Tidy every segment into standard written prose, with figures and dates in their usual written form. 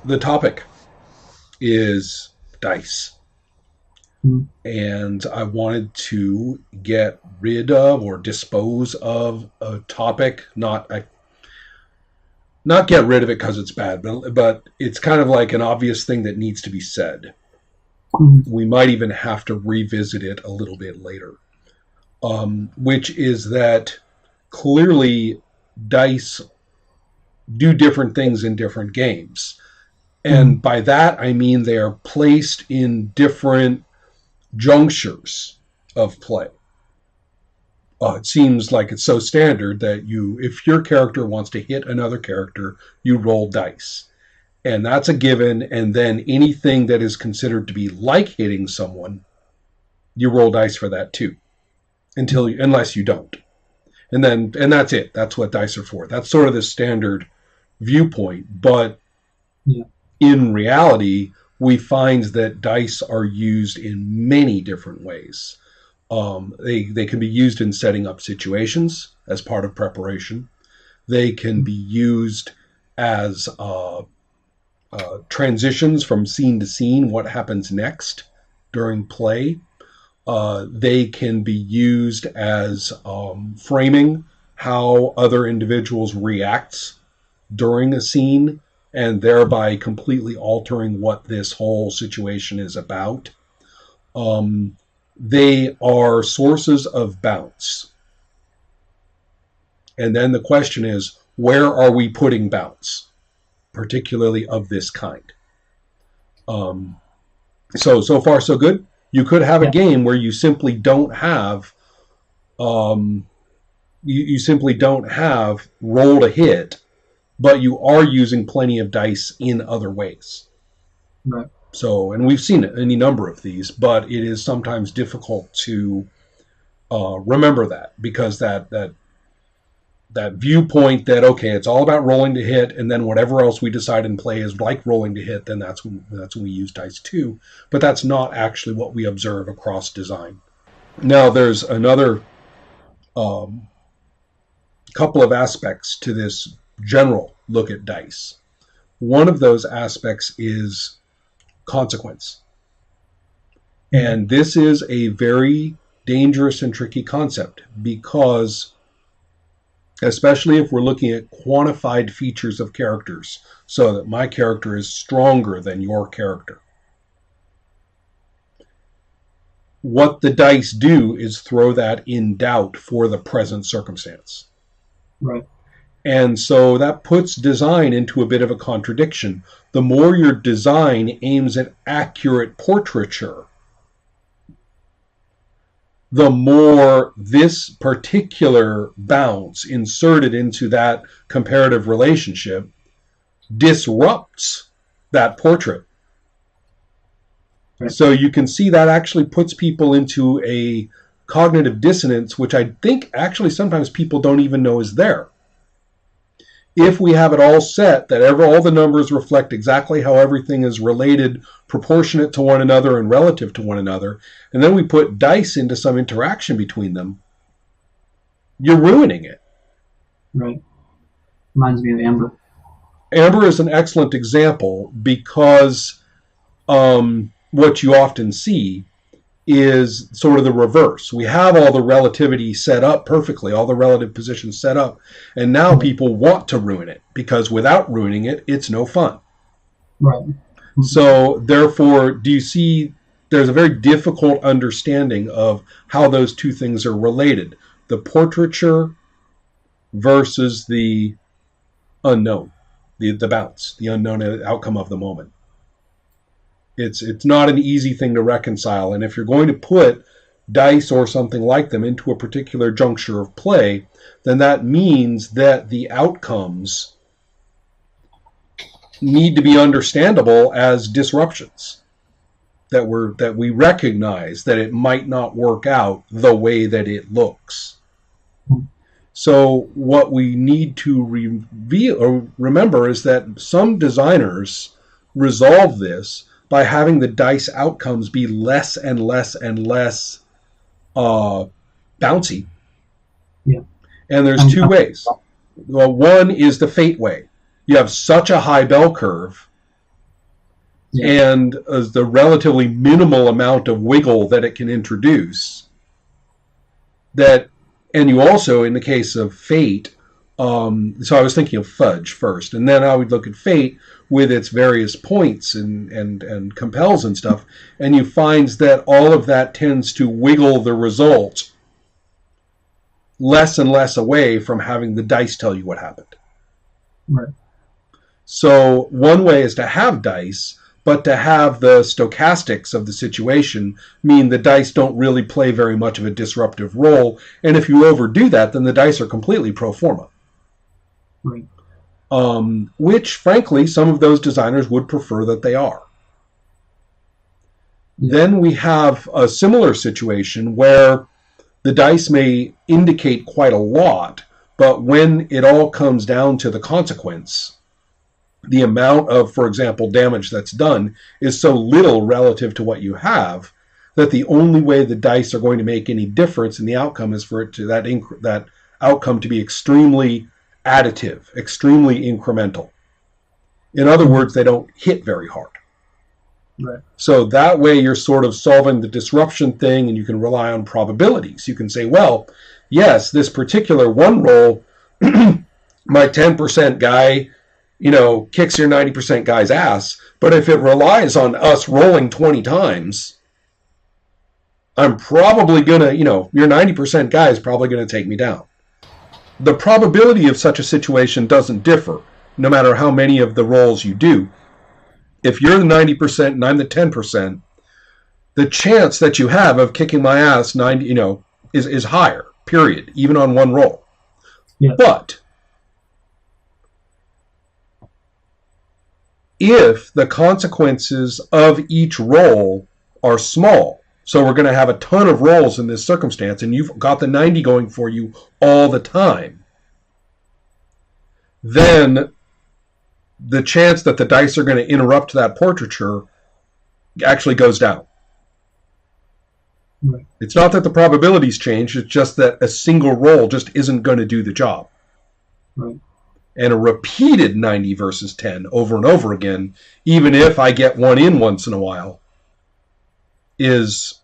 The topic is dice. And I wanted to get rid of or dispose of a topic, not get rid of it because it's bad, but it's kind of like an obvious thing that needs to be said. We might even have to revisit it a little bit later, which is that clearly dice do different things in different games. And by that, I mean they are placed in different junctures of play. It seems like it's so standard that if your character wants to hit another character, you roll dice. And that's a given, and then anything that is considered to be like hitting someone, you roll dice for that too. Unless you don't. And that's it. That's what dice are for. That's sort of the standard viewpoint. But in reality, we find that dice are used in many different ways. They can be used in setting up situations as part of preparation. They can be used as transitions from scene to scene, what happens next during play. They can be used as framing how other individuals react during a scene, and thereby completely altering what this whole situation is about. They are sources of bounce. And then the question is, where are we putting bounce, particularly of this kind? So far so good. You could have a game where you simply don't have you simply don't have roll to hit, but you are using plenty of dice in other ways. Right. So, and we've seen any number of these, but it is sometimes difficult to remember that, because that viewpoint that, okay, it's all about rolling to hit, and then whatever else we decide in play is like rolling to hit, then that's when we use dice too. But that's not actually what we observe across design. Now, there's another couple of aspects to this general look at dice. One of those aspects is consequence. And this is a very dangerous and tricky concept, because especially if we're looking at quantified features of characters, so that my character is stronger than your character. What the dice do is throw that in doubt for the present circumstance. Right. And so that puts design into a bit of a contradiction. The more your design aims at accurate portraiture, the more this particular bounce inserted into that comparative relationship disrupts that portrait. Right. So you can see that actually puts people into a cognitive dissonance, which I think actually sometimes people don't even know is there. If we have it all set that all the numbers reflect exactly how everything is related, proportionate to one another and relative to one another, and then we put dice into some interaction between them, you're ruining it. Right. Reminds me of Amber. Amber is an excellent example, because what you often see is sort of the reverse. We have all the relativity set up perfectly, all the relative positions set up, and now people want to ruin it, because without ruining it, it's no fun. Right. So therefore, do you see there's a very difficult understanding of how those two things are related? The portraiture versus the unknown, the bounce, the unknown outcome of the moment. It's not an easy thing to reconcile, and if you're going to put dice or something like them into a particular juncture of play, then that means that the outcomes need to be understandable as disruptions, that we recognize that it might not work out the way that it looks. So what we need to remember is that some designers resolve this by having the dice outcomes be less and less and less bouncy. Yeah. And there's two ways. Well, one is the fate way. You have such a high bell curve, and the relatively minimal amount of wiggle that it can introduce, that, and you also, in the case of fate, so I was thinking of fudge first, and then I would look at fate with its various points and compels and stuff, and you find that all of that tends to wiggle the result less and less away from having the dice tell you what happened. Right. So one way is to have dice, but to have the stochastics of the situation mean the dice don't really play very much of a disruptive role, and if you overdo that, then the dice are completely pro forma. Right. Which, frankly, some of those designers would prefer that they are. Yeah. Then we have a similar situation where the dice may indicate quite a lot, but when it all comes down to the consequence, the amount of, for example, damage that's done is so little relative to what you have that the only way the dice are going to make any difference in the outcome is for it to that outcome to be extremely additive, extremely incremental. In other words, they don't hit very hard. Right. So that way you're sort of solving the disruption thing, and you can rely on probabilities. You can say, well, yes, this particular one roll, my 10% guy, kicks your 90% guy's ass, but if it relies on us rolling 20 times, I'm probably going to, your 90% guy is probably going to take me down. The probability of such a situation doesn't differ, no matter how many of the rolls you do. If you're the 90% and I'm the 10%, the chance that you have of kicking my ass 90, is higher, period, even on one roll. Yeah. But if the consequences of each roll are small, so we're going to have a ton of rolls in this circumstance, and you've got the 90 going for you all the time, then the chance that the dice are going to interrupt that portraiture actually goes down. Right. It's not that the probabilities change, it's just that a single roll just isn't going to do the job. Right. And a repeated 90 versus 10 over and over again, even if I get one in once in a while, is,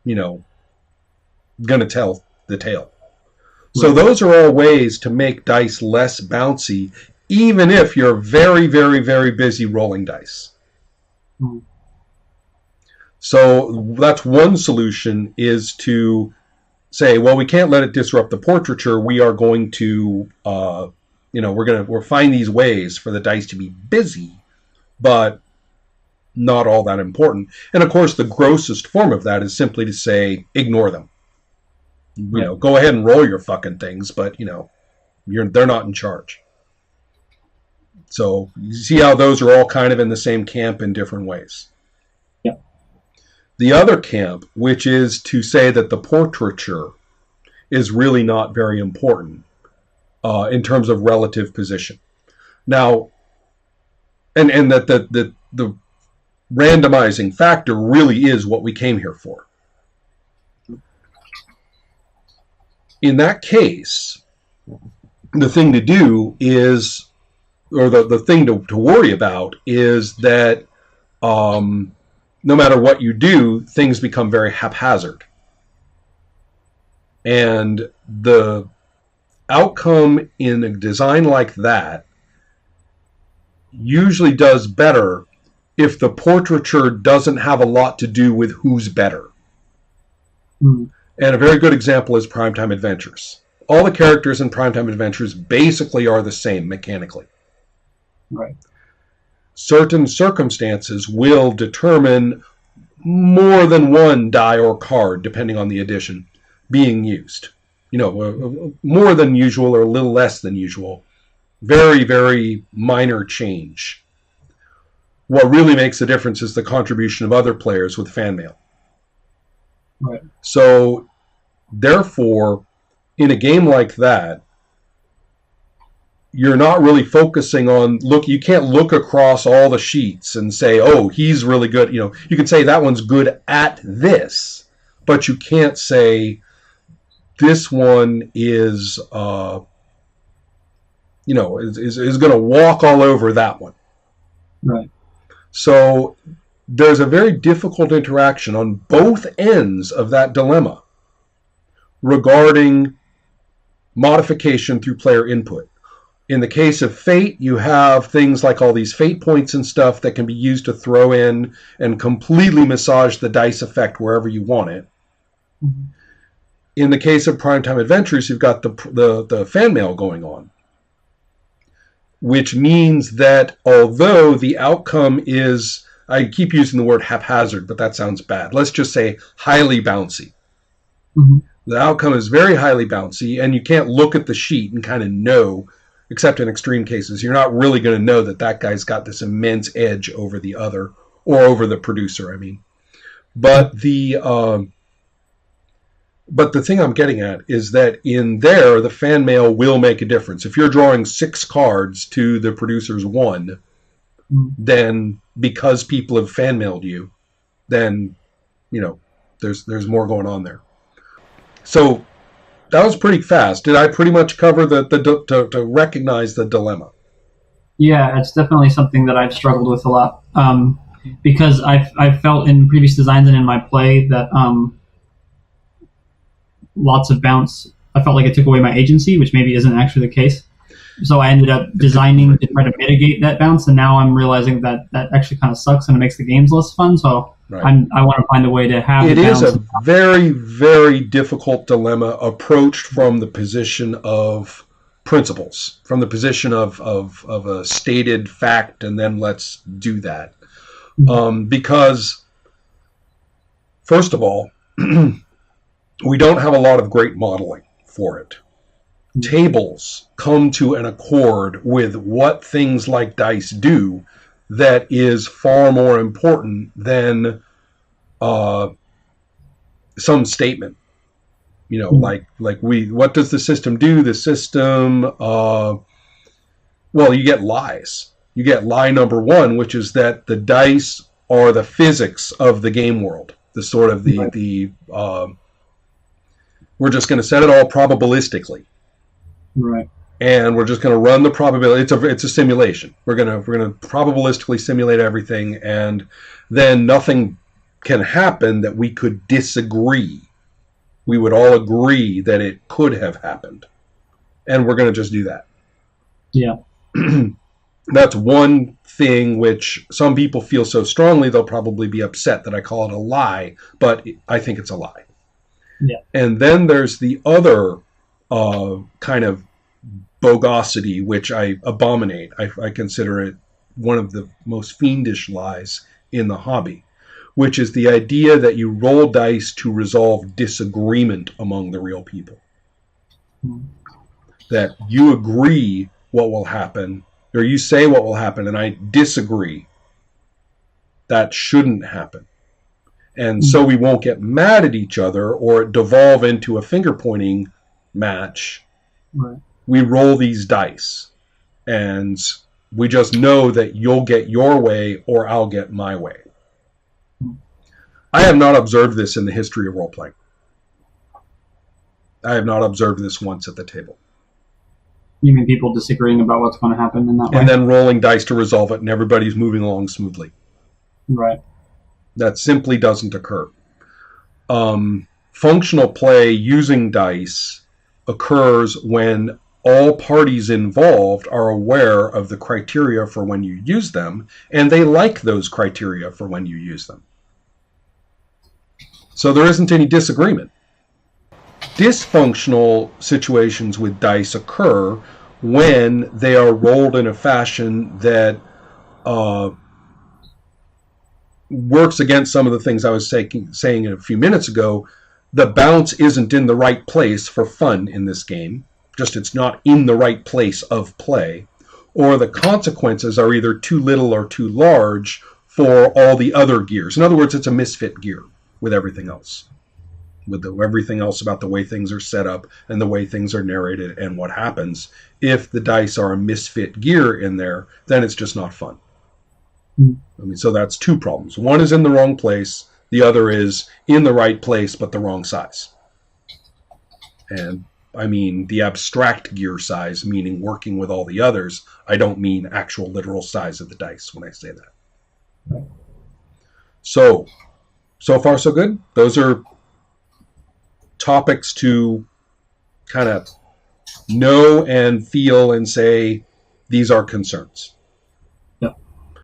going to tell the tale. Right. So those are all ways to make dice less bouncy, even if you're very, very, very busy rolling dice. Mm. So that's one solution, is to say, well, we can't let it disrupt the portraiture. We are going to, we'll find these ways for the dice to be busy, but not all that important. And of course, the grossest form of that is simply to say, ignore them. Go ahead and roll your fucking things, but they're not in charge. So you see how those are all kind of in the same camp in different ways. Yeah. The other camp, which is to say that the portraiture is really not very important in terms of relative position. Now, and that the randomizing factor really is what we came here for. In that case, the thing to do is, or the thing to worry about is that no matter what you do, things become very haphazard. And the outcome in a design like that usually does better if the portraiture doesn't have a lot to do with who's better. Mm. And a very good example is Primetime Adventures. All the characters in Primetime Adventures basically are the same mechanically. Right. Certain circumstances will determine more than one die or card, depending on the edition, being used. More than usual or a little less than usual. Very, very minor change. What really makes the difference is the contribution of other players with fan mail. Right. So, therefore, in a game like that, you're not really focusing on, you can't look across all the sheets and say, oh, he's really good. You can say that one's good at this, but you can't say this one is is going to walk all over that one. Right. So there's a very difficult interaction on both ends of that dilemma regarding modification through player input. In the case of Fate, you have things like all these fate points and stuff that can be used to throw in and completely massage the dice effect wherever you want it. Mm-hmm. In the case of Primetime Adventures, you've got the fan mail going on, which means that although the outcome is, I keep using the word haphazard, but that sounds bad. Let's just say highly bouncy. Mm-hmm. The outcome is very highly bouncy, and you can't look at the sheet and kind of know, except in extreme cases, you're not really going to know that guy's got this immense edge over the other, or over the producer, I mean. But the thing I'm getting at is that in there, the fan mail will make a difference. If you're drawing 6 cards to the producer's 1, then because people have fan mailed you, then, there's more going on there. So that was pretty fast. Did I pretty much cover to recognize the dilemma? Yeah, it's definitely something that I've struggled with a lot, because I've felt in previous designs and in my play that lots of bounce, I felt like it took away my agency, which maybe isn't actually the case. So I ended up designing to try to mitigate that bounce, and now I'm realizing that actually kind of sucks and it makes the games less fun. So right. I want to find a way to have it. It is a very, very difficult dilemma approached from the position of principles, from the position of a stated fact, and then let's do that. Because, first of all, we don't have a lot of great modeling for it. Tables come to an accord with what things like dice do that is far more important than some statement. Like what does the system do? The system, well, you get lies. You get lie number 1, which is that the dice are the physics of the game world. The sort of we're just going to set it all probabilistically. Right. And we're just going to run the probability. It's a simulation. We're going to probabilistically simulate everything, and then nothing can happen that we could disagree. We would all agree that it could have happened, and we're going to just do that. Yeah. That's one thing which some people feel so strongly they'll probably be upset that I call it a lie, but I think it's a lie. Yeah. And then there's the other kind of bogosity, which I abominate. I consider it one of the most fiendish lies in the hobby, which is the idea that you roll dice to resolve disagreement among the real people. That you agree what will happen, or you say what will happen, and I disagree. That shouldn't happen. And so we won't get mad at each other or devolve into a finger-pointing match. Right. We roll these dice, and we just know that you'll get your way or I'll get my way. I have not observed this in the history of role-playing. I have not observed this once at the table. You mean people disagreeing about what's going to happen in that way? And then rolling dice to resolve it, and everybody's moving along smoothly. Right. That simply doesn't occur. Functional play using dice occurs when all parties involved are aware of the criteria for when you use them, and they like those criteria for when you use them. So there isn't any disagreement. Dysfunctional situations with dice occur when they are rolled in a fashion that works against some of the things I was saying a few minutes ago. The bounce isn't in the right place for fun in this game. Just it's not in the right place of play. Or the consequences are either too little or too large for all the other gears. In other words, it's a misfit gear with everything else. With everything else about the way things are set up and the way things are narrated and what happens. If the dice are a misfit gear in there, then it's just not fun. I mean, so that's two problems. One is in the wrong place. The other is in the right place, but the wrong size. And I mean the abstract gear size, meaning working with all the others. I don't mean actual literal size of the dice when I say that. So far so good. Those are topics to kind of know and feel and say these are concerns.